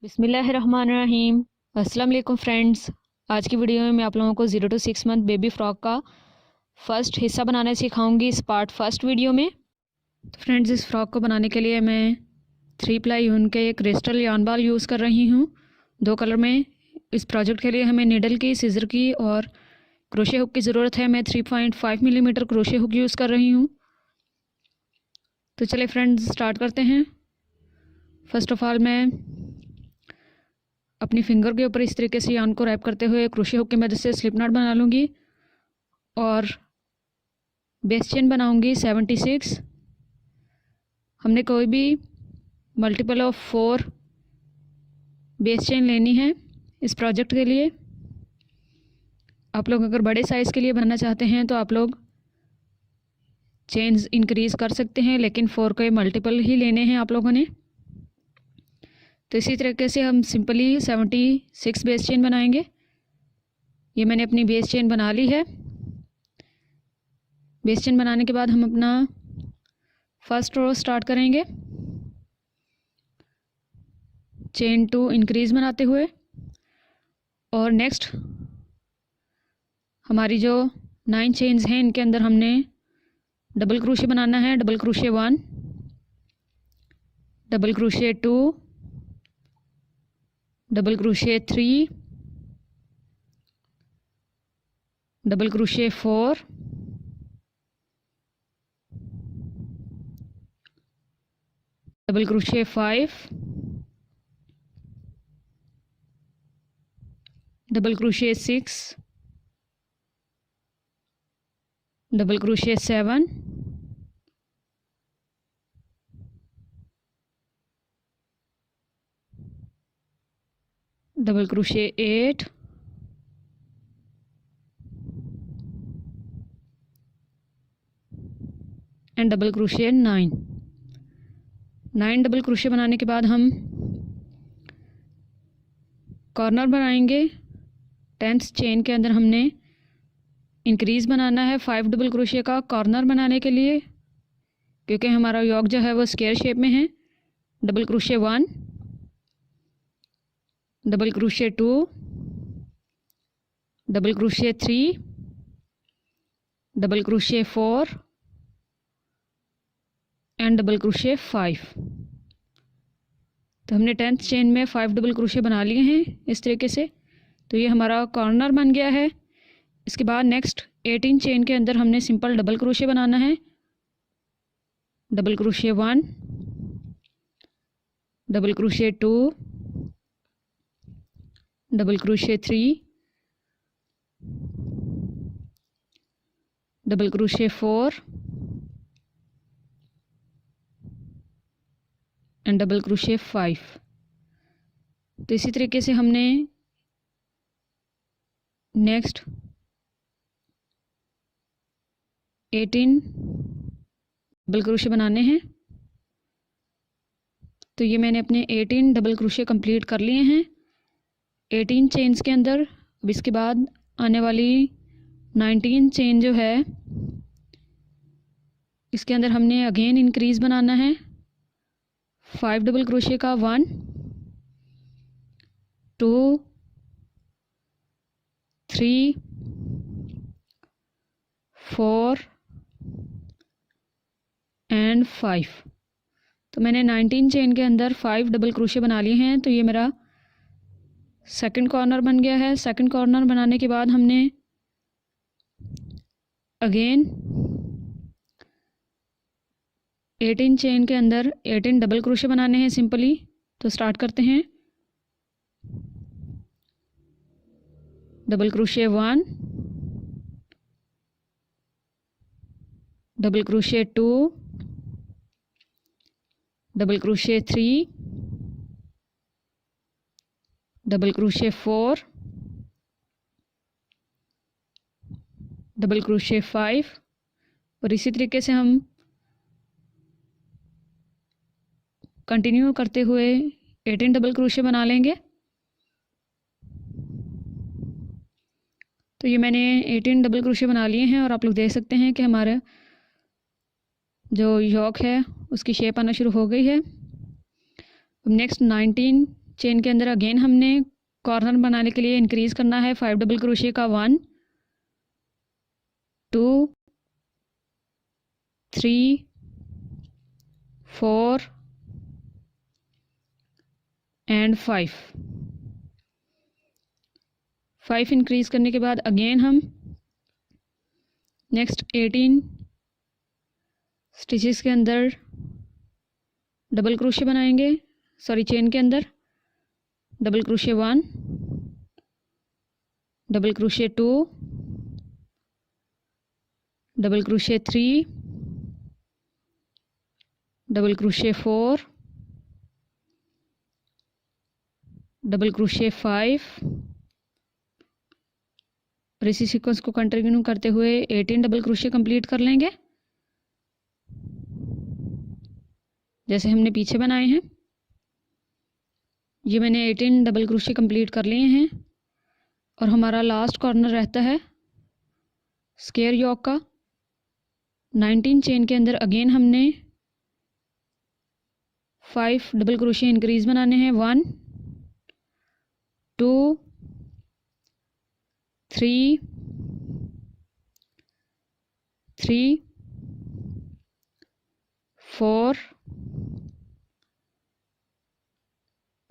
बिस्मिल्लाहिर्रहमानिर्रहीम। अस्सलाम वालेकुम फ्रेंड्स। आज की वीडियो में मैं आप लोगों को 0 to 6 मंथ बेबी फ़्रॉक का फ़र्स्ट हिस्सा बनाना सिखाऊंगी इस पार्ट फर्स्ट वीडियो में। तो फ्रेंड्स, इस फ़्रॉक को बनाने के लिए मैं 3 प्लाई यून के एक क्रिस्टल यार्न बाल यूज़ कर रही हूँ 2 कलर में। इस प्रोजेक्ट के लिए हमें निडल की, सीज़र की और क्रोशे हुक की ज़रूरत है। मैं 3.5 मिलीमीटर क्रोशे हुक यूज़ कर रही हूँ। तो चलिए फ्रेंड्स, स्टार्ट करते हैं। फ़र्स्ट ऑफ़ ऑल मैं अपनी फिंगर के ऊपर इस तरीके से यार्न को रैप करते हुए क्रोशे हुक की मदद से स्लिप नॉट बना लूँगी और बेस चेन बनाऊँगी 76। हमने कोई भी मल्टीपल ऑफ 4 बेस चेन लेनी है इस प्रोजेक्ट के लिए। आप लोग अगर बड़े साइज़ के लिए बनाना चाहते हैं तो आप लोग चेन्स इंक्रीज़ कर सकते हैं, लेकिन 4 के मल्टीपल ही लेने हैं आप लोगों ने। तो इसी तरीके से हम सिंपली 76 बेस चेन बनाएंगे। ये मैंने अपनी बेस चेन बना ली है। बेस चेन बनाने के बाद हम अपना फर्स्ट रो स्टार्ट करेंगे चेन 2 इंक्रीज़ बनाते हुए, और नेक्स्ट हमारी जो 9 चेन्स हैं इनके अंदर हमने डबल क्रोशे बनाना है। Double crochet 1, double crochet 2, double crochet 3, double crochet 4, double crochet 5, double crochet 6, double crochet 7, double crochet 8, and double crochet 9। 9 double crochet बनाने के बाद हम कॉर्नर बनाएंगे। 10th चेन के अंदर हमने इंक्रीज़ बनाना है 5 डबल क्रोशे का कॉर्नर बनाने के लिए, क्योंकि हमारा योक जो है वो स्क्वायर शेप में है। Double crochet 1, double crochet 2, double crochet 3, double crochet 4 and double crochet 5। तो हमने 10th चेन में 5 डबल क्रोशे बना लिए हैं इस तरीके से। तो ये हमारा कॉर्नर बन गया है। इसके बाद नेक्स्ट 18 चेन के अंदर हमने सिंपल डबल क्रोशे बनाना है। Double crochet 1, double crochet 2, double crochet 3, double crochet 4 and double crochet 5। तो इसी तरीके से हमने नेक्स्ट 18 डबल क्रोशे बनाने हैं। तो ये मैंने अपने 18 डबल क्रोशे कंप्लीट कर लिए हैं 18 चेन्स के अंदर। अब इसके बाद आने वाली 19 चेन जो है इसके अंदर हमने अगेन इंक्रीज़ बनाना है 5 डबल क्रोशे का 1, 2, 3, 4 एंड 5। तो मैंने 19 चेन के अंदर 5 डबल क्रोशे बना लिए हैं। तो ये मेरा सेकंड कॉर्नर बन गया है। सेकंड कॉर्नर बनाने के बाद हमने अगेन 18 चेन के अंदर 18 डबल क्रोशे बनाने हैं सिंपली। तो स्टार्ट करते हैं। Double crochet 1, double crochet 2, double crochet 3, double crochet 4, double crochet 5, और इसी तरीके से हम कंटिन्यू करते हुए 18 डबल क्रोशे बना लेंगे। तो ये मैंने 18 डबल क्रोशे बना लिए हैं और आप लोग देख सकते हैं कि हमारा जो योक है उसकी शेप आना शुरू हो गई है। अब नेक्स्ट 19 चेन के अंदर अगेन हमने कॉर्नर बनाने के लिए इंक्रीज करना है 5 डबल क्रोशिया का 1 2 3 4 एंड 5 इंक्रीज करने के बाद अगेन हम नेक्स्ट 18 स्टिचेस के अंदर डबल क्रोशिया बनाएंगे, सॉरी चेन के अंदर double crochet 1 double crochet 2 double crochet 3 double crochet 4 double crochet 5 और इसी सीक्वेंस को कंटिन्यू करते हुए 18 डबल क्रोशिया कंप्लीट कर लेंगे जैसे हमने पीछे बनाए हैं। ये मैंने 18 डबल क्रोशिया कंप्लीट कर लिए हैं और हमारा लास्ट कॉर्नर रहता है स्क्वायर योक का। 19 चेन के अंदर अगेन हमने 5 डबल क्रोशिया इंक्रीज बनाने हैं 1 2 3 4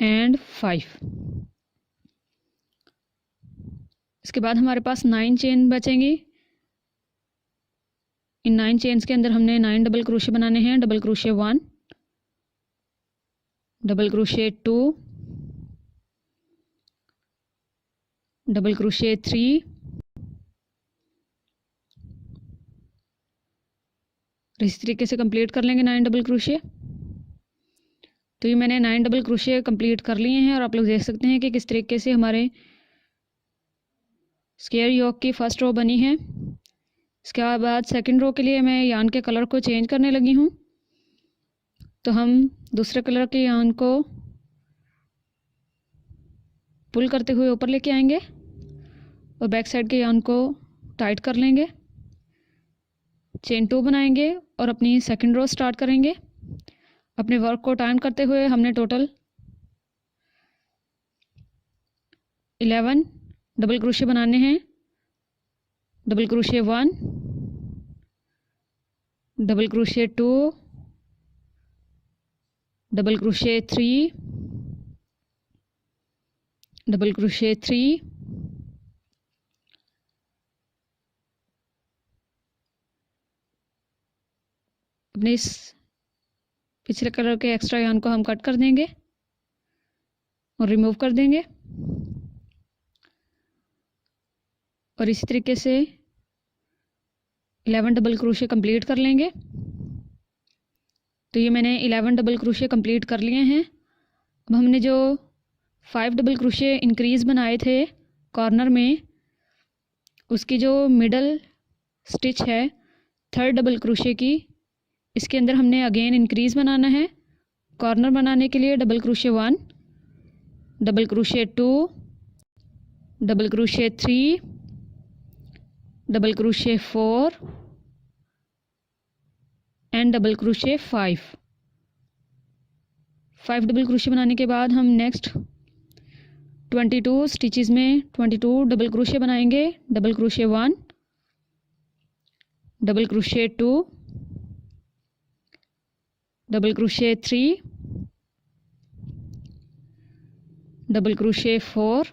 एंड 5। इसके बाद हमारे पास 9 चेन बचेंगी। इन 9 चेन्स के अंदर हमने 9 डबल क्रोशिया बनाने हैं। Double crochet 1 double crochet 2 double crochet 3 इस तरीके से कंप्लीट कर लेंगे 9 डबल क्रोशिया। तो ये मैंने 9 डबल क्रोशिया कंप्लीट कर लिए हैं और आप लोग देख सकते हैं कि किस तरीके से हमारे स्क्वायर योक की फर्स्ट रो बनी है। इसके बाद सेकंड रो के लिए मैं यान के कलर को चेंज करने लगी हूँ। तो हम दूसरे कलर के यान को पुल करते हुए ऊपर लेके आएंगे और बैक साइड के यान को टाइट कर लेंगे। चेन 2 बनाएंगे और अपनी सेकंड रो स्टार्ट करेंगे। अपने वर्क को टाइम करते हुए हमने टोटल 11 डबल क्रोशिया बनाने हैं। Double crochet 1 double crochet 2 double crochet 3 double crochet 3 अपने इस पिछले कलर के एक्स्ट्रा यान को हम कट कर देंगे और रिमूव कर देंगे और इसी तरीके से 11 डबल क्रोशिया कंप्लीट कर लेंगे। तो ये मैंने 11 डबल क्रोशिया कंप्लीट कर लिए हैं। अब हमने जो 5 डबल क्रोशिया इंक्रीज बनाए थे कॉर्नर में, उसकी जो मिडल स्टिच है 3rd डबल क्रोशिया की, इसके अंदर हमने अगेन इंक्रीज बनाना है। कॉर्नर बनाने के लिए double crochet 1 double crochet 2 double crochet 3 double crochet 4 and double crochet 5 double crochet बनाने के बाद हम नेक्स्ट 22 स्टिचेस में 22 डबल क्रोशिया बनाएंगे। Double crochet 1 double crochet 2 double crochet 3 double crochet 4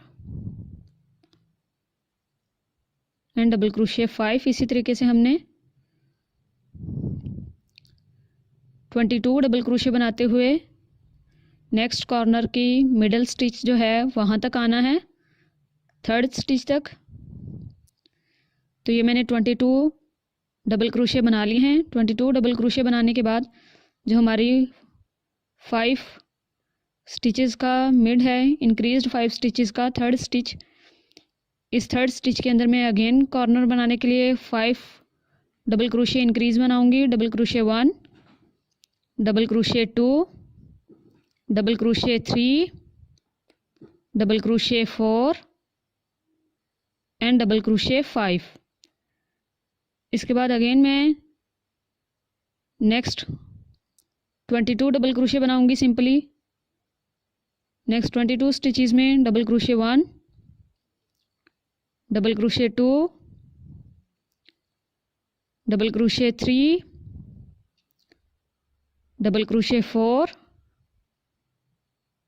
and double crochet 5। इसी तरीके से हमने 22 डबल क्रोशिया बनाते हुए नेक्स्ट कॉर्नर की मिडल स्टिच जो है वहाँ तक आना है, 3rd स्टिच तक। तो ये मैंने 22 डबल क्रोशिया बना ली हैं। 22 डबल क्रोशिया बनाने के बाद जो हमारी 5 स्टिचेस का मिड है, इंक्रीज्ड 5 स्टिचेस का 3rd स्टिच, इस 3rd स्टिच के अंदर मैं अगेन कॉर्नर बनाने के लिए 5 डबल क्रोशिया इंक्रीज बनाऊंगी। Double crochet 1 double crochet 2 double crochet 3 double crochet 4 and double crochet 5। इसके बाद अगेन मैं नेक्स्ट 22 डबल क्रोशिया बनाऊंगी सिंपली नेक्स्ट 22 स्टिचेस में double crochet 1, double crochet 2, double crochet 3, double crochet 4,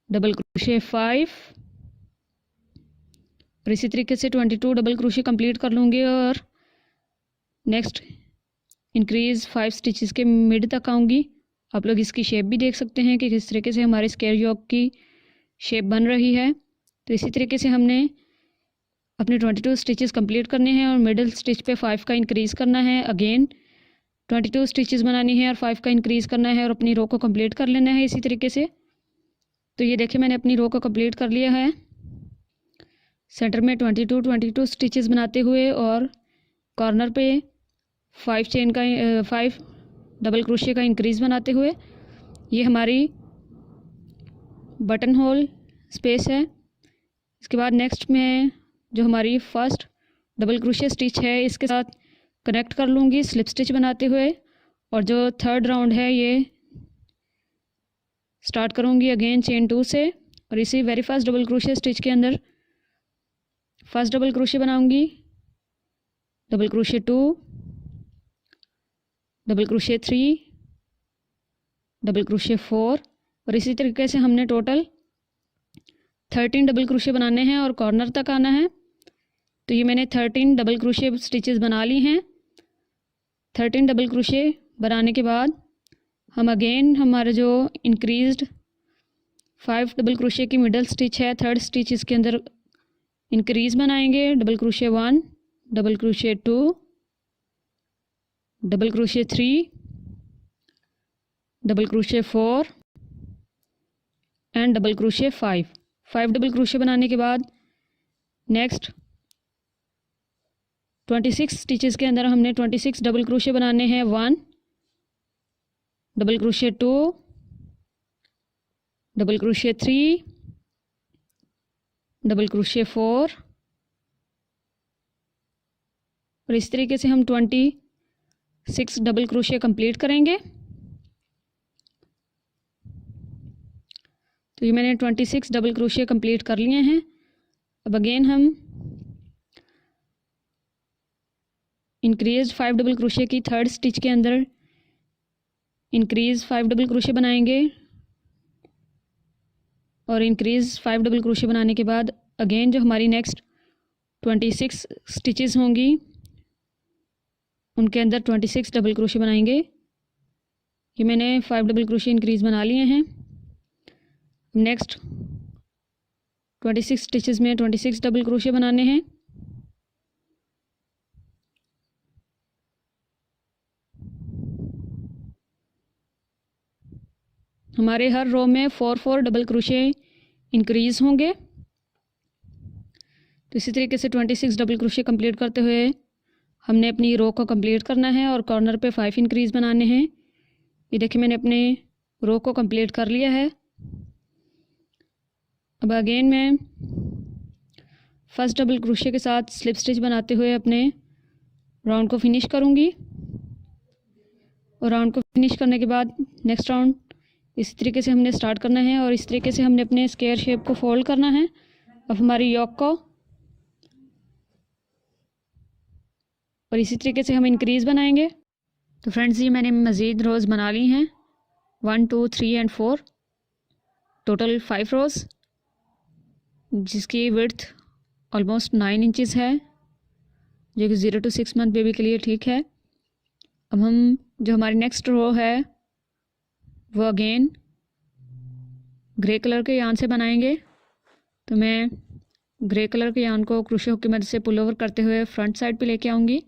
double crochet 5 और इसी तरीके से 22 डबल क्रोशे कंप्लीट कर लूँगी। और नेक्स्ट इंक्रीज़ 5 स्टिचेस के मिड तक आऊँगी। आप लोग इसकी शेप भी देख सकते हैं कि किस तरीके से हमारे स्क्वायर योक की शेप बन रही है। तो इसी तरीके से हमने अपने 22 स्टिचेस कंप्लीट करने हैं और मिडल स्टिच पे 5 का इंक्रीज़ करना है। अगेन 22 स्टिचेस बनानी है और 5 का इंक्रीज़ करना है और अपनी रो को कंप्लीट कर लेना है इसी तरीके से। तो ये देखिए मैंने अपनी रो को कंप्लीट कर लिया है। सेंटर में 22 स्टिचेस बनाते हुए और कॉर्नर पे 5 डबल क्रोशे का इंक्रीज़ बनाते हुए ये हमारी बटन होल स्पेस है। इसके बाद नेक्स्ट में जो हमारी फर्स्ट डबल क्रोशे स्टिच है इसके साथ कनेक्ट कर लूँगी स्लिप स्टिच बनाते हुए। और जो थर्ड राउंड है ये स्टार्ट करूँगी अगेन चेन 2 से और इसी very first double crochet stitch के अंदर फर्स्ट डबल क्रोशे बनाऊँगी, double crochet 2, double crochet 3, double crochet 4 और इसी तरीके से हमने टोटल 13 डबल क्रोशे बनाने हैं और कॉर्नर तक आना है। तो ये मैंने 13 डबल क्रोशे स्टिचेस बना ली हैं। 13 डबल क्रोशे बनाने के बाद हम अगेन हमारा जो इंक्रीज्ड 5 डबल क्रोशे की मिडल स्टिच है थर्ड स्टिच इसके अंदर इंक्रीज़ बनाएंगे। Double crochet 1, double crochet 2, double crochet 3, double crochet 4 and double crochet 5 double crochet बनाने के बाद नेक्स्ट 26 स्टिचेस के अंदर हमने 26 डबल क्रोशे बनाने हैं। 1, double crochet 2, double crochet 3, double crochet 4 और इस तरीके से हम 26 डबल क्रोशे कंप्लीट करेंगे। तो ये मैंने 26 डबल क्रोशे कंप्लीट कर लिए हैं। अब अगेन हम इंक्रीज 5 डबल क्रोशे की थर्ड स्टिच के अंदर इंक्रीज 5 डबल क्रोशे बनाएंगे और इंक्रीज 5 डबल क्रोशे बनाने के बाद अगेन जो हमारी नेक्स्ट 26 स्टिचेस होंगी उनके अंदर 26 डबल क्रोशे बनाएंगे। ये मैंने 5 डबल क्रोशे इंक्रीज बना लिए हैं। नेक्स्ट 26 स्टिचेस में 26 डबल क्रोशे बनाने हैं। हमारे हर रो में 4 डबल क्रोशे इंक्रीज होंगे। तो इसी तरीके से 26 डबल क्रोशे कंप्लीट करते हुए हमने अपनी रो को कंप्लीट करना है और कॉर्नर पे 5 इंक्रीज बनाने हैं। ये देखिए मैंने अपने रो को कंप्लीट कर लिया है। अब अगेन मैं फर्स्ट डबल क्रोशे के साथ स्लिप स्टिच बनाते हुए अपने राउंड को फिनिश करूँगी और राउंड को फिनिश करने के बाद नेक्स्ट राउंड इस तरीके से हमने स्टार्ट करना है और इस तरीके से हमने अपने स्क्वायर शेप को फोल्ड करना है। अब हमारी योक को और इसी तरीके से हम इंक्रीज़ बनाएंगे। तो फ्रेंड्स ये मैंने मज़ीद रोज़ बना ली हैं 1, 2, 3 एंड 4 टोटल 5 रोज़ जिसकी विड्थ ऑलमोस्ट 9 इंचज़ है जो कि 0 to 6 मंथ बेबी के लिए ठीक है। अब हम जो हमारी नेक्स्ट रो है वो अगेन ग्रे कलर के यान से बनाएंगे। तो मैं ग्रे कलर के यान को क्रोशे हुक की मदद से पुल ओवर करते हुए फ्रंट साइड पे लेके आऊँगी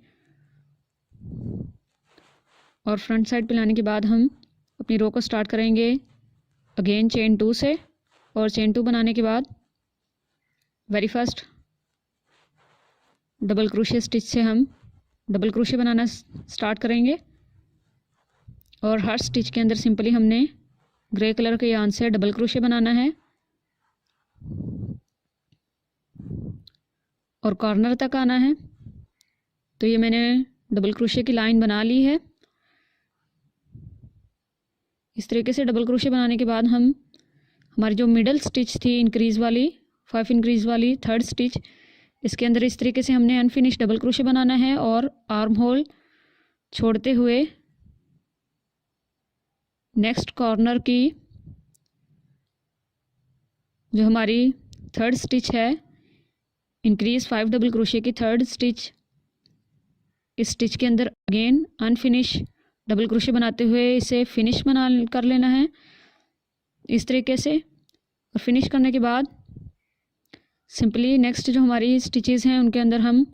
और फ्रंट साइड पे लाने के बाद हम अपनी रो को स्टार्ट करेंगे अगेन चेन 2 से और चेन 2 बनाने के बाद very first double crochet stitch से हम डबल क्रोशे बनाना स्टार्ट करेंगे और हर स्टिच के अंदर सिंपली हमने ग्रे कलर के यान से डबल क्रोशे बनाना है और कॉर्नर तक आना है। तो ये मैंने डबल क्रोशे की लाइन बना ली है। इस तरीके से डबल क्रोशे बनाने के बाद हम हमारी जो मिडल स्टिच थी इंक्रीज़ वाली 5 इंक्रीज़ वाली थर्ड स्टिच, इसके अंदर इस तरीके से हमने अनफिनिश डबल क्रोशे बनाना है और आर्म होल छोड़ते हुए नेक्स्ट कॉर्नर की जो हमारी थर्ड स्टिच है इंक्रीज़ 5 डबल क्रोशे की थर्ड स्टिच, इस स्टिच के अंदर अगेन अनफिनिश डबल क्रोशे बनाते हुए इसे फिनिश कर लेना है इस तरीके से। और फिनिश करने के बाद सिंपली नेक्स्ट जो हमारी स्टिचेस हैं उनके अंदर हम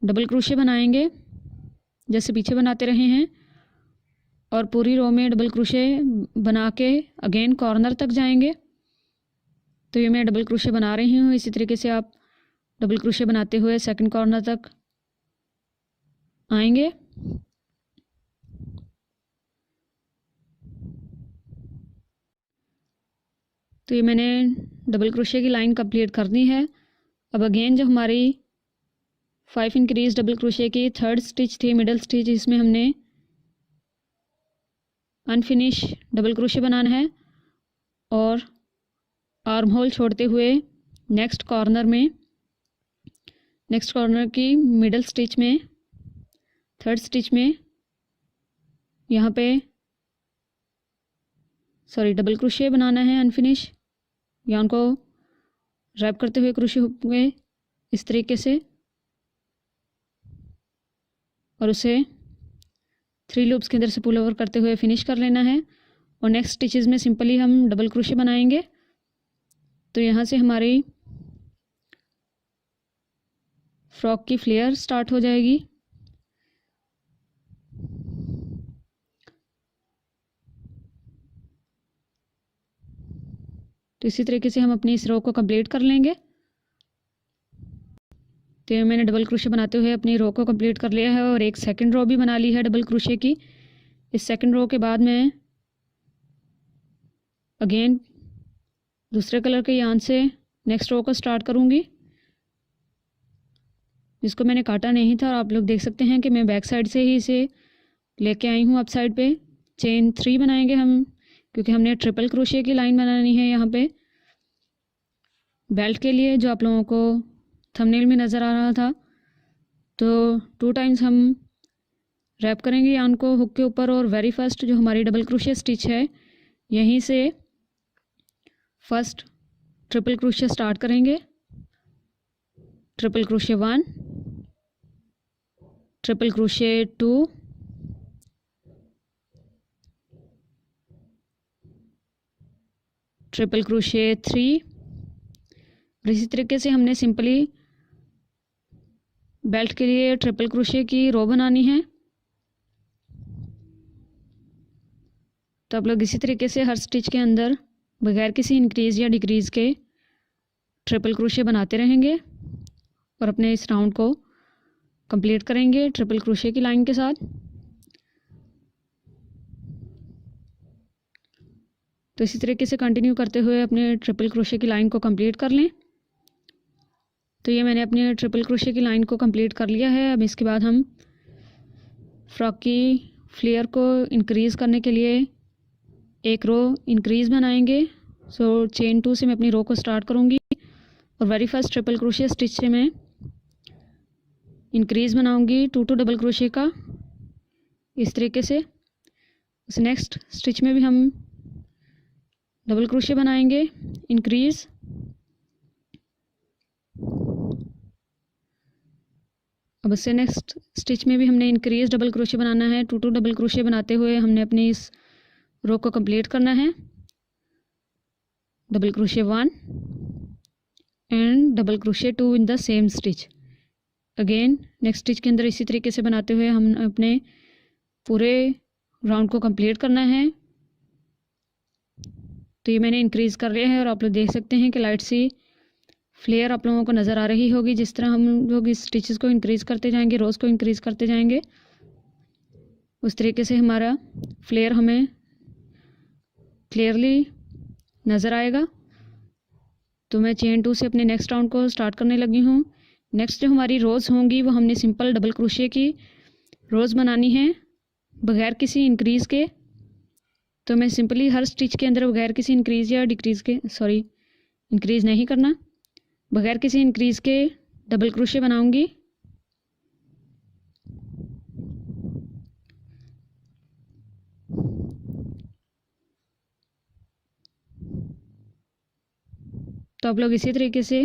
डबल क्रोशे बनाएंगे जैसे पीछे बनाते रहे हैं, और पूरी रो में डबल क्रोशे बना के अगेन कॉर्नर तक जाएंगे। तो ये मैं डबल क्रोशे बना रही हूँ, इसी तरीके से आप डबल क्रोशे बनाते हुए सेकंड कॉर्नर तक आएंगे। तो ये मैंने डबल क्रोशे की लाइन कंप्लीट कर दी है। अब अगेन जो हमारी 5 इंक्रीज डबल क्रोशे की थर्ड स्टिच थी मिडल स्टिच, इसमें हमने अनफिनिश डबल क्रोशे बनाना है और आर्म होल छोड़ते हुए नेक्स्ट कॉर्नर की मिडल स्टिच में थर्ड स्टिच में यहाँ पे डबल क्रोशे बनाना है अनफिनिश, या उनको रैप करते हुए क्रोशे हुए इस तरीके से, और उसे 3 लूप्स के अंदर से पुल ओवर करते हुए फिनिश कर लेना है। और नेक्स्ट स्टिचेस में सिंपली हम डबल क्रोशे बनाएंगे। तो यहाँ से हमारी फ्रॉक की फ्लेयर स्टार्ट हो जाएगी। तो इसी तरीके से हम अपनी इस रो को कंप्लीट कर लेंगे। तो मैंने डबल क्रोशे बनाते हुए अपनी रो को कंप्लीट कर लिया है और एक सेकंड रो भी बना ली है डबल क्रोशे की। इस सेकंड रो के बाद मैं अगेन दूसरे कलर के यार्न से नेक्स्ट रो को स्टार्ट करूँगी, जिसको मैंने काटा नहीं था। और आप लोग देख सकते हैं कि मैं बैक साइड से ही इसे लेके आई हूँ अप साइड पे। चेन 3 बनाएंगे हम, क्योंकि हमने ट्रिपल क्रोशे की लाइन बनानी है यहाँ पे बेल्ट के लिए, जो आप लोगों को थंबनेल में नज़र आ रहा था। तो 2 टाइम्स हम रैप करेंगे यार्न को हुक के ऊपर, और वेरी फर्स्ट जो हमारी डबल क्रोशे स्टिच है यहीं से फर्स्ट ट्रिपल क्रोशे स्टार्ट करेंगे। Triple crochet 1, triple crochet 2, triple crochet 3। और इसी तरीके से हमने सिंपली बेल्ट के लिए ट्रिपल क्रोशे की रो बनानी है। तो आप लोग इसी तरीके से हर स्टिच के अंदर बगैर किसी इंक्रीज़ या डिक्रीज़ के ट्रिपल क्रोशे बनाते रहेंगे और अपने इस राउंड को कंप्लीट करेंगे ट्रिपल क्रोशे की लाइन के साथ। तो इसी तरीके से कंटिन्यू करते हुए अपने ट्रिपल क्रोशे की लाइन को कंप्लीट कर लें। तो ये मैंने अपने ट्रिपल क्रोशे की लाइन को कंप्लीट कर लिया है। अब इसके बाद हम फ्रॉक की फ्लेयर को इंक्रीज़ करने के लिए एक रो इंक्रीज़ बनाएंगे। सो चेन 2 से मैं अपनी रो को स्टार्ट करूँगी और very first triple crochet stitch से मैं इंक्रीज़ बनाऊँगी 2 डबल क्रोशे का इस तरीके से। उस नेक्स्ट स्टिच में भी हम डबल क्रोशे बनाएंगे इंक्रीज़, अब उससे नेक्स्ट स्टिच में भी हमने इंक्रीज डबल क्रोशे बनाना है। 2 डबल क्रोशे बनाते हुए हमने अपनी इस रो को कंप्लीट करना है। Double crochet 1 and double crochet 2 in the same stitch. Again next stitch के अंदर इसी तरीके से बनाते हुए हम अपने पूरे राउंड को कंप्लीट करना है। तो ये मैंने इंक्रीज़ कर लिया है और आप लोग देख सकते हैं कि लाइट सी फ्लेयर आप लोगों को नज़र आ रही होगी। जिस तरह हम लोग इस स्टिचेस को इंक्रीज़ करते जाएंगे, रोज़ को इंक्रीज़ करते जाएंगे, उस तरीके से हमारा फ्लेयर हमें क्लियरली नज़र आएगा। तो मैं चेन 2 से अपने नेक्स्ट राउंड को स्टार्ट करने लगी हूँ। नेक्स्ट जो हमारी रोज़ होंगी वो हमने सिंपल डबल क्रोशे की रोज़ बनानी है बगैर किसी इंक्रीज़ के। तो मैं सिंपली हर स्टिच के अंदर बगैर किसी इंक्रीज़ या डिक्रीज़ के, सॉरी इंक्रीज़ नहीं करना, बगैर किसी इंक्रीज़ के डबल क्रोशे बनाऊंगी। तो आप लोग इसी तरीके से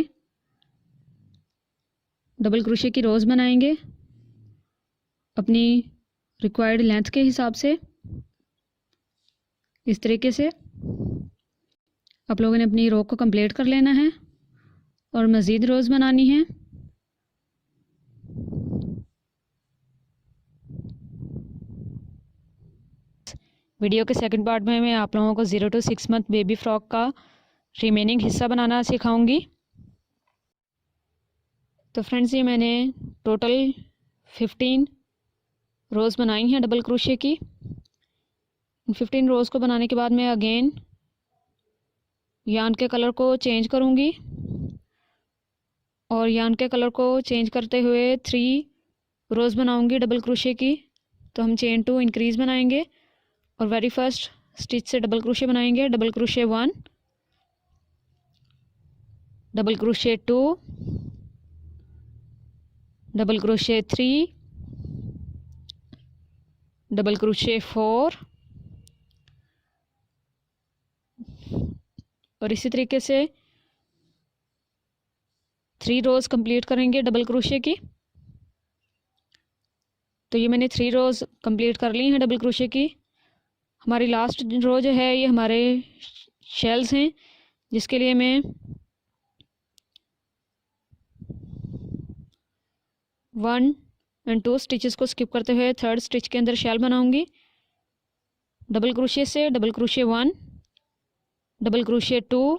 डबल क्रोशे की रोज़ बनाएंगे अपनी रिक्वायर्ड लेंथ के हिसाब से। इस तरीके से आप लोगों ने अपनी रो को कंप्लीट कर लेना है और मज़ीद रोज़ बनानी है। वीडियो के सेकंड पार्ट में मैं आप लोगों को 0 to 6 मंथ बेबी फ्रॉक का रिमेनिंग हिस्सा बनाना सिखाऊंगी। तो फ्रेंड्स, ये मैंने टोटल 15 रोज़ बनाई हैं डबल क्रोशे की। 15 रोज़ को बनाने के बाद मैं अगेन यार्न के कलर को चेंज करूँगी और यार्न के कलर को चेंज करते हुए 3 रोज़ बनाऊँगी डबल क्रोशे की। तो हम चेन 2 इंक्रीज़ बनाएंगे और वेरी फर्स्ट स्टिच से डबल क्रोशे बनाएंगे। Double crochet 1, double crochet 2, double crochet 3, double crochet 4 और इसी तरीके से 3 रोज़ कंप्लीट करेंगे डबल क्रोशे की। तो ये मैंने 3 रोज़ कंप्लीट कर ली हैं डबल क्रोशे की। हमारी लास्ट रो जो है ये हमारे शेल्स हैं, जिसके लिए मैं 1 और 2 स्टिचेस को स्किप करते हुए 3rd स्टिच के अंदर शेल बनाऊंगी। डबल क्रोशे से double crochet 1, double crochet 2,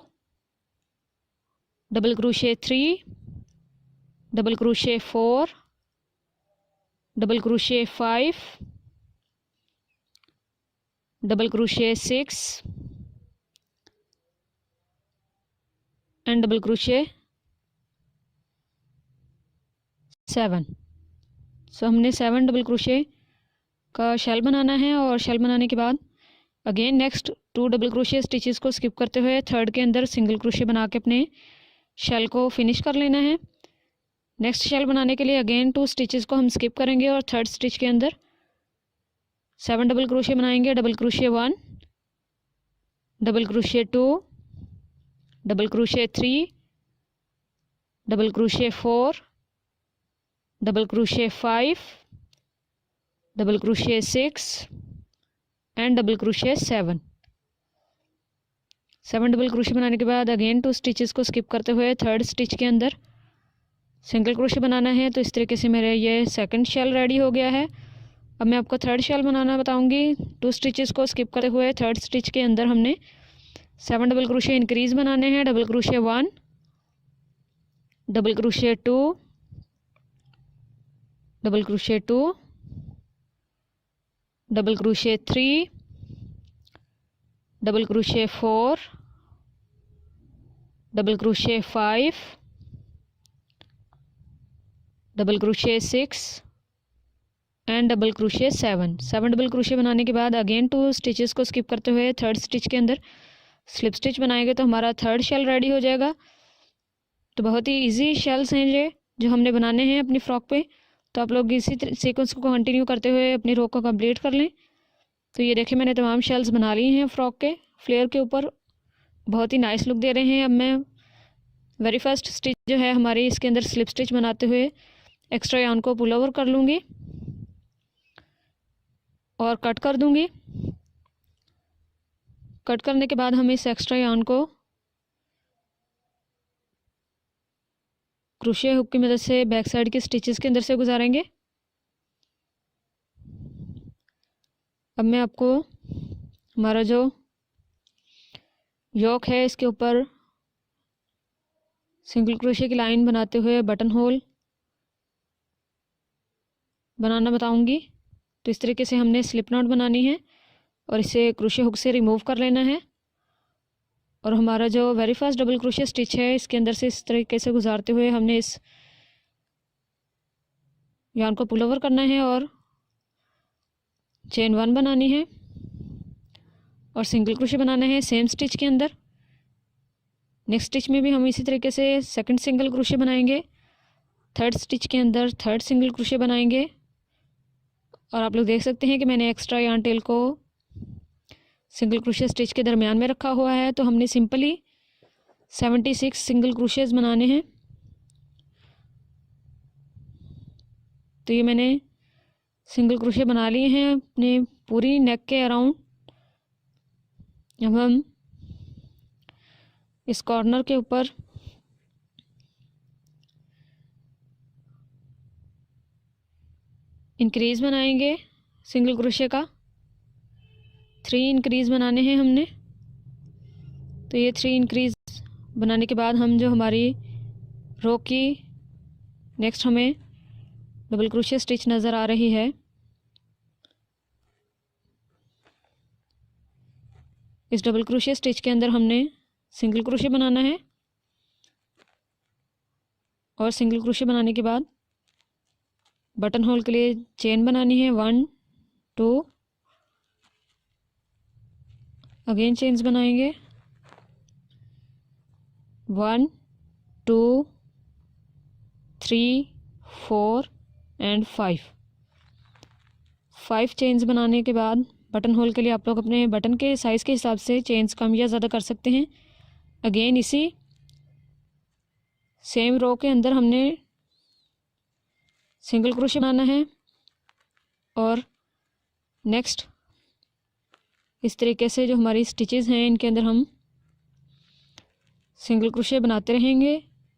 double crochet 3, double crochet 4, double crochet 5, double crochet 6 and double crochet 7। सो हमने 7 डबल क्रोशे का शेल बनाना है और शेल बनाने के बाद again next 2 double crochet stitches को स्किप करते हुए 3rd के अंदर सिंगल क्रोशे बना के अपने शेल को फिनिश कर लेना है। नेक्स्ट शेल बनाने के लिए अगेन 2 स्टिचेस को हम स्किप करेंगे और 3rd स्टिच के अंदर 7 डबल क्रोशे बनाएंगे। Double crochet 1, double crochet 2, double crochet 3, double crochet 4, double crochet 5, double crochet 6 and double crochet 7। 7 double crochet बनाने के बाद अगेन 2 स्टिचेस को स्किप करते हुए 3rd स्टिच के अंदर सिंगल क्रोशे बनाना है। तो इस तरीके से मेरा ये 2nd शेल रेडी हो गया है। अब मैं आपको 3rd शेल बनाना बताऊंगी। 2 स्टिचेस को स्किप करते हुए 3rd स्टिच के अंदर हमने 7 डबल क्रोशे इंक्रीज़ बनाने हैं। Double crochet 1, double crochet 2, double crochet 2, double crochet 3, double crochet 4, double crochet 5, double crochet 6 and double crochet 7। 7 double crochet बनाने के बाद अगेन 2 स्टिचेस को स्किप करते हुए 3rd स्टिच के अंदर स्लिप स्टिच बनाएंगे तो हमारा 3rd शेल रेडी हो जाएगा। तो बहुत ही इजी शेल्स हैं ये जो हमने बनाने हैं अपनी फ्रॉक पे। तो आप लोग इसी सीक्वेंस को कंटिन्यू करते हुए अपनी रो को कंप्लीट कर लें। तो ये देखिए मैंने तमाम शेल्स बना ली हैं फ्रॉक के फ्लेयर के ऊपर, बहुत ही नाइस लुक दे रहे हैं। अब मैं वेरी फर्स्ट स्टिच जो है हमारी इसके अंदर स्लिप स्टिच बनाते हुए एक्स्ट्रा यार्न को पुल ओवर कर लूँगी और कट कर दूँगी। कट करने के बाद हम इस एक्स्ट्रा यार्न को क्रोशे हुक की मदद से बैक साइड के स्टिचेस के अंदर से गुजारेंगे। अब मैं आपको हमारा जो योक है इसके ऊपर सिंगल क्रोशे की लाइन बनाते हुए बटन होल बनाना बताऊंगी। तो इस तरीके से हमने स्लिप नॉट बनानी है और इसे क्रोशे हुक से रिमूव कर लेना है और हमारा जो very first double crochet stitch है इसके अंदर से इस तरीके से गुजारते हुए हमने इस यार्न को पुल ओवर करना है और चेन 1 बनानी है और सिंगल क्रोशे बनाना है सेम स्टिच के अंदर। नेक्स्ट स्टिच में भी हम इसी तरीके से सेकंड सिंगल क्रोशे बनाएंगे, थर्ड स्टिच के अंदर थर्ड सिंगल क्रोशे बनाएंगे। और आप लोग देख सकते हैं कि मैंने एक्स्ट्रा यार्न टेल को सिंगल क्रोशे स्टिच के दरमियान में रखा हुआ है। तो हमने सिंपली 76 सिंगल क्रोशेज बनाने हैं। तो ये मैंने सिंगल क्रोशे बना लिए हैं अपने पूरी नेक के अराउंड। अब हम इस कॉर्नर के ऊपर इंक्रीज बनाएंगे सिंगल क्रोशे का। 3 इंक्रीज बनाने हैं हमने। तो ये 3 इंक्रीज बनाने के बाद हम जो हमारी रो की नेक्स्ट हमें डबल क्रोशे स्टिच नज़र आ रही है, इस डबल क्रोशे स्टिच के अंदर हमने सिंगल क्रोशे बनाना है। और सिंगल क्रोशे बनाने के बाद बटन होल के लिए चेन बनानी है, 1 2, अगेन चेन्स बनाएंगे 1 2 3 4 एंड 5 चेन्स बनाने के बाद बटन होल के लिए आप लोग अपने बटन के साइज़ के हिसाब से चेन्स कम या ज़्यादा कर सकते हैं। अगेन इसी सेम रो के अंदर हमने सिंगल क्रोशे बनाना है। और नेक्स्ट इस तरीके से जो हमारी स्टिचेस हैं इनके अंदर हम सिंगल क्रोशे बनाते रहेंगे।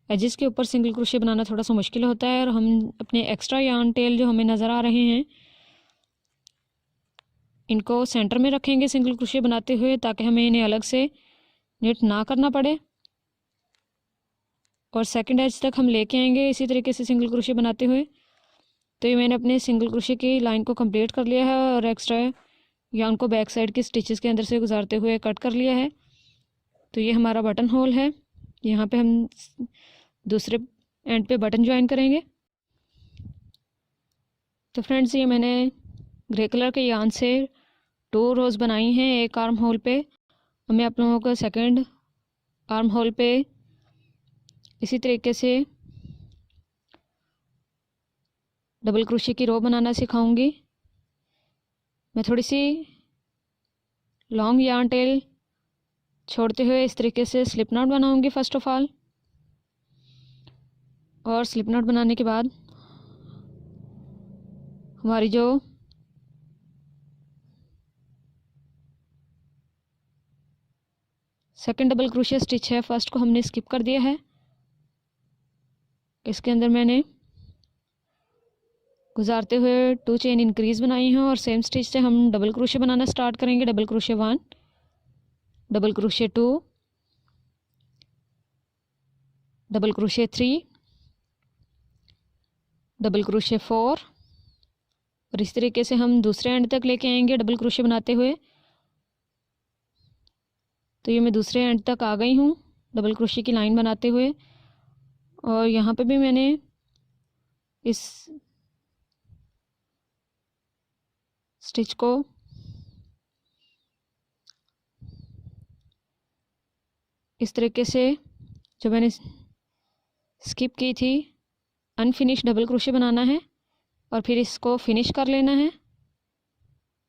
एजिस के ऊपर सिंगल क्रोशे बनाना थोड़ा सा मुश्किल होता है। और हम अपने एक्स्ट्रा यार्न टेल जो हमें नज़र आ रहे हैं इनको सेंटर में रखेंगे सिंगल क्रोशे बनाते हुए, ताकि हमें इन्हें अलग से निट ना करना पड़े। और सेकंड एज तक हम लेके आएंगे इसी तरीके से सिंगल क्रोशे बनाते हुए। तो ये मैंने अपने सिंगल क्रोशे की लाइन को कंप्लीट कर लिया है और एक्स्ट्रा यार्न को बैक साइड के स्टिचेस के अंदर से गुजारते हुए कट कर लिया है। तो ये हमारा बटन होल है। यहाँ पे हम दूसरे एंड पे बटन ज्वाइन करेंगे। तो फ्रेंड्स ये मैंने ग्रे कलर के यार्न से 2 रोज़ बनाई हैं एक आर्म होल पे। और मैं आप लोगों को सेकंड आर्म होल पे इसी तरीके से डबल क्रोशे की रो बनाना सिखाऊंगी। मैं थोड़ी सी लॉन्ग यार्न टेल छोड़ते हुए इस तरीके से स्लिप नॉट बनाऊंगी फर्स्ट ऑफ ऑल। और स्लिप नॉट बनाने के बाद हमारी जो सेकंड डबल क्रोशे स्टिच है फर्स्ट को हमने स्किप कर दिया है। इसके अंदर मैंने गुजारते हुए 2 चेन इंक्रीज बनाई हैं। और सेम स्टिच से हम डबल क्रोशे बनाना स्टार्ट करेंगे। Double crochet 1, double crochet 2, double crochet 3, double crochet 4। और इस तरीके से हम दूसरे एंड तक लेके आएंगे डबल क्रोशे बनाते हुए। तो ये मैं दूसरे एंड तक आ गई हूँ डबल क्रोशे की लाइन बनाते हुए। और यहाँ पे भी मैंने इस स्टिच को इस तरीके से जो मैंने स्किप की थी अनफिनिश डबल क्रोशे बनाना है और फिर इसको फिनिश कर लेना है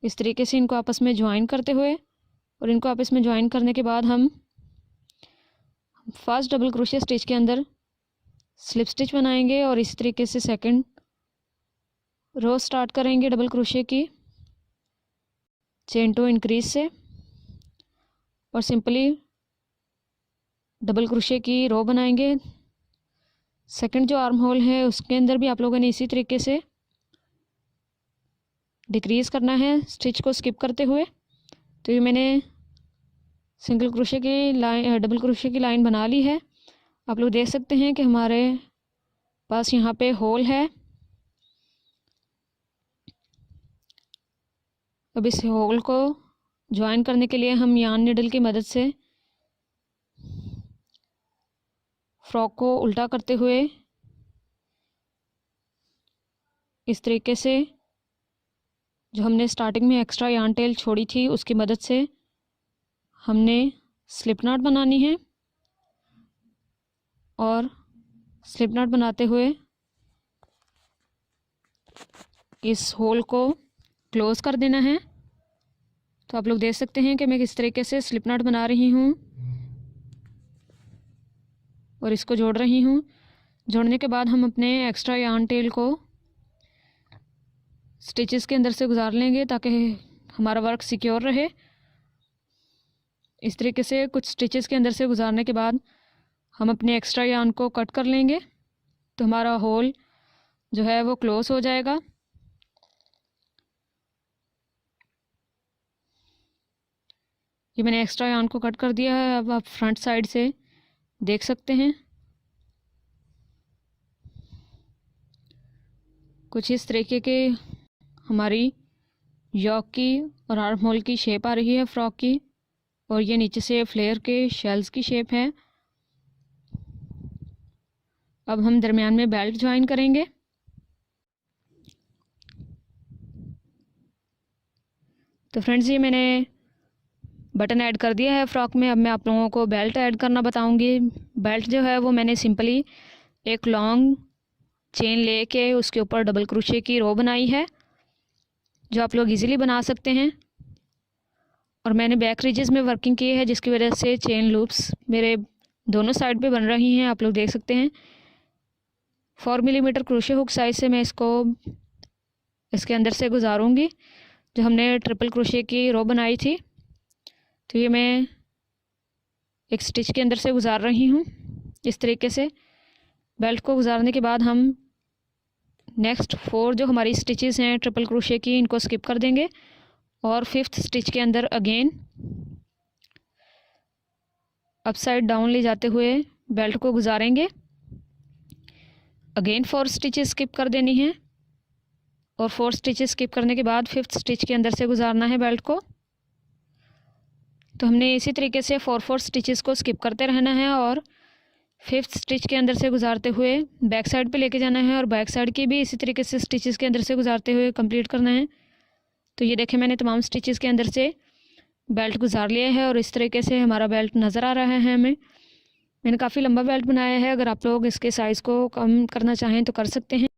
इस तरीके से इनको आपस में ज्वाइन करते हुए। और इनको आपस में ज्वाइन करने के बाद हम फर्स्ट डबल क्रोशे स्टिच के अंदर स्लिप स्टिच बनाएंगे और इस तरीके से सेकंड रो स्टार्ट करेंगे डबल क्रोशे की चेन 2 इंक्रीज से। और सिंपली डबल क्रोशे की रो बनाएंगे। सेकंड जो आर्म होल है उसके अंदर भी आप लोगों ने इसी तरीके से डिक्रीज़ करना है स्टिच को स्किप करते हुए। तो ये मैंने सिंगल क्रोशे की लाइन डबल क्रोशे की लाइन बना ली है। आप लोग देख सकते हैं कि हमारे पास यहाँ पे होल है। अब इस होल को ज्वाइन करने के लिए हम यार्न नीडल की मदद से फ्रॉक को उल्टा करते हुए इस तरीके से जो हमने स्टार्टिंग में एक्स्ट्रा यार्न टेल छोड़ी थी उसकी मदद से हमने स्लिप नॉट बनानी है और स्लिप नॉट बनाते हुए इस होल को क्लोज़ कर देना है। तो आप लोग देख सकते हैं कि मैं किस तरीके से स्लिप नॉट बना रही हूँ और इसको जोड़ रही हूँ। जोड़ने के बाद हम अपने एक्स्ट्रा यार्न टेल को स्टिचेस के अंदर से गुजार लेंगे ताकि हमारा वर्क सिक्योर रहे। इस तरीके से कुछ स्टिचेस के अंदर से गुजारने के बाद हम अपने एक्स्ट्रा यार्न को कट कर लेंगे तो हमारा होल जो है वो क्लोज हो जाएगा। ये मैंने एक्स्ट्रा यार्न को कट कर दिया है। अब आप फ्रंट साइड से देख सकते हैं कुछ इस तरीके के हमारी यॉक की और आर्म होल की शेप आ रही है फ्रॉक की, और ये नीचे से फ्लेयर के शेल्स की शेप है। अब हम दरमियान में बेल्ट ज्वाइन करेंगे। तो फ्रेंड्स ये मैंने बटन ऐड कर दिया है फ्रॉक में। अब मैं आप लोगों को बेल्ट ऐड करना बताऊंगी। बेल्ट जो है वो मैंने सिंपली एक लॉन्ग चेन लेके उसके ऊपर डबल क्रोशे की रो बनाई है जो आप लोग इजीली बना सकते हैं। और मैंने बैक रिजेस में वर्किंग की है जिसकी वजह से चेन लूप्स मेरे दोनों साइड पे बन रही हैं, आप लोग देख सकते हैं। 4 मिलीमीटर क्रोशे हुक साइज से मैं इसको इसके अंदर से गुजारूंगी जो हमने ट्रिपल क्रोशे की रो बनाई थी। तो ये मैं एक स्टिच के अंदर से गुजार रही हूँ इस तरीके से। बेल्ट को गुजारने के बाद हम नेक्स्ट 4 जो हमारी स्टिचेस हैं ट्रिपल क्रोशे की इनको स्किप कर देंगे और 5th स्टिच के अंदर अगेन अपसाइड डाउन ले जाते हुए बेल्ट को गुजारेंगे। अगेन 4 स्टिचेस स्किप कर देनी है और 4 स्टिचेस स्किप करने के बाद 5th स्टिच के अंदर से गुजारना है बेल्ट को। तो हमने इसी तरीके से 4 स्टिचेस को स्किप करते रहना है और 5th स्टिच के अंदर से गुजारते हुए बैक साइड पे लेके जाना है और बैक साइड की भी इसी तरीके से स्टिचेस के अंदर से गुजारते हुए कंप्लीट करना है। तो ये देखें मैंने तमाम स्टिचेस के अंदर से बेल्ट गुजार लिया है और इस तरीके से हमारा बेल्ट नज़र आ रहा है हमें। मैंने काफ़ी लंबा बेल्ट बनाया है, अगर आप लोग इसके साइज़ को कम करना चाहें तो कर सकते हैं।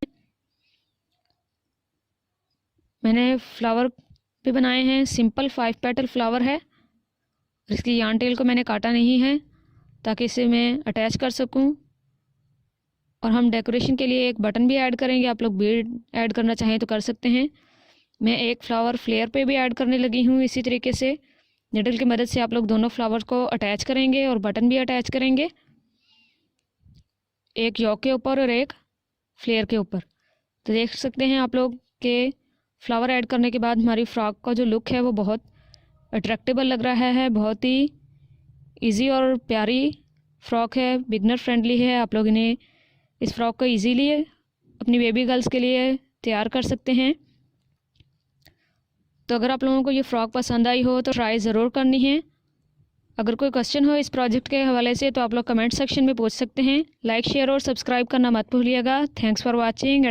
मैंने फ्लावर भी बनाए हैं, सिंपल 5 पेटल फ्लावर है। इसकी यार्न टेल को मैंने काटा नहीं है ताकि इसे मैं अटैच कर सकूं। और हम डेकोरेशन के लिए एक बटन भी ऐड करेंगे, आप लोग बीड ऐड करना चाहें तो कर सकते हैं। मैं एक फ्लावर फ्लेयर पे भी ऐड करने लगी हूँ। इसी तरीके से निडल की मदद से आप लोग दोनों फ्लावर को अटैच करेंगे और बटन भी अटैच करेंगे, एक यॉक के ऊपर और एक फ्लेयर के ऊपर। तो देख सकते हैं आप लोग के फ्लावर ऐड करने के बाद हमारी फ्रॉक का जो लुक है वो बहुत अट्रैक्टिबल लग रहा है। बहुत ही इजी और प्यारी फ्रॉक है, बिगनर फ्रेंडली है। आप लोग इन्हें इस फ्रॉक को इजीली अपनी बेबी गर्ल्स के लिए तैयार कर सकते हैं। तो अगर आप लोगों को ये फ़्रॉक पसंद आई हो तो ट्राई ज़रूर करनी है। अगर कोई क्वेश्चन हो इस प्रोजेक्ट के हवाले से तो आप लोग कमेंट सेक्शन में पूछ सकते हैं। लाइक शेयर और सब्सक्राइब करना मत भूलिएगा। Thanks for watching.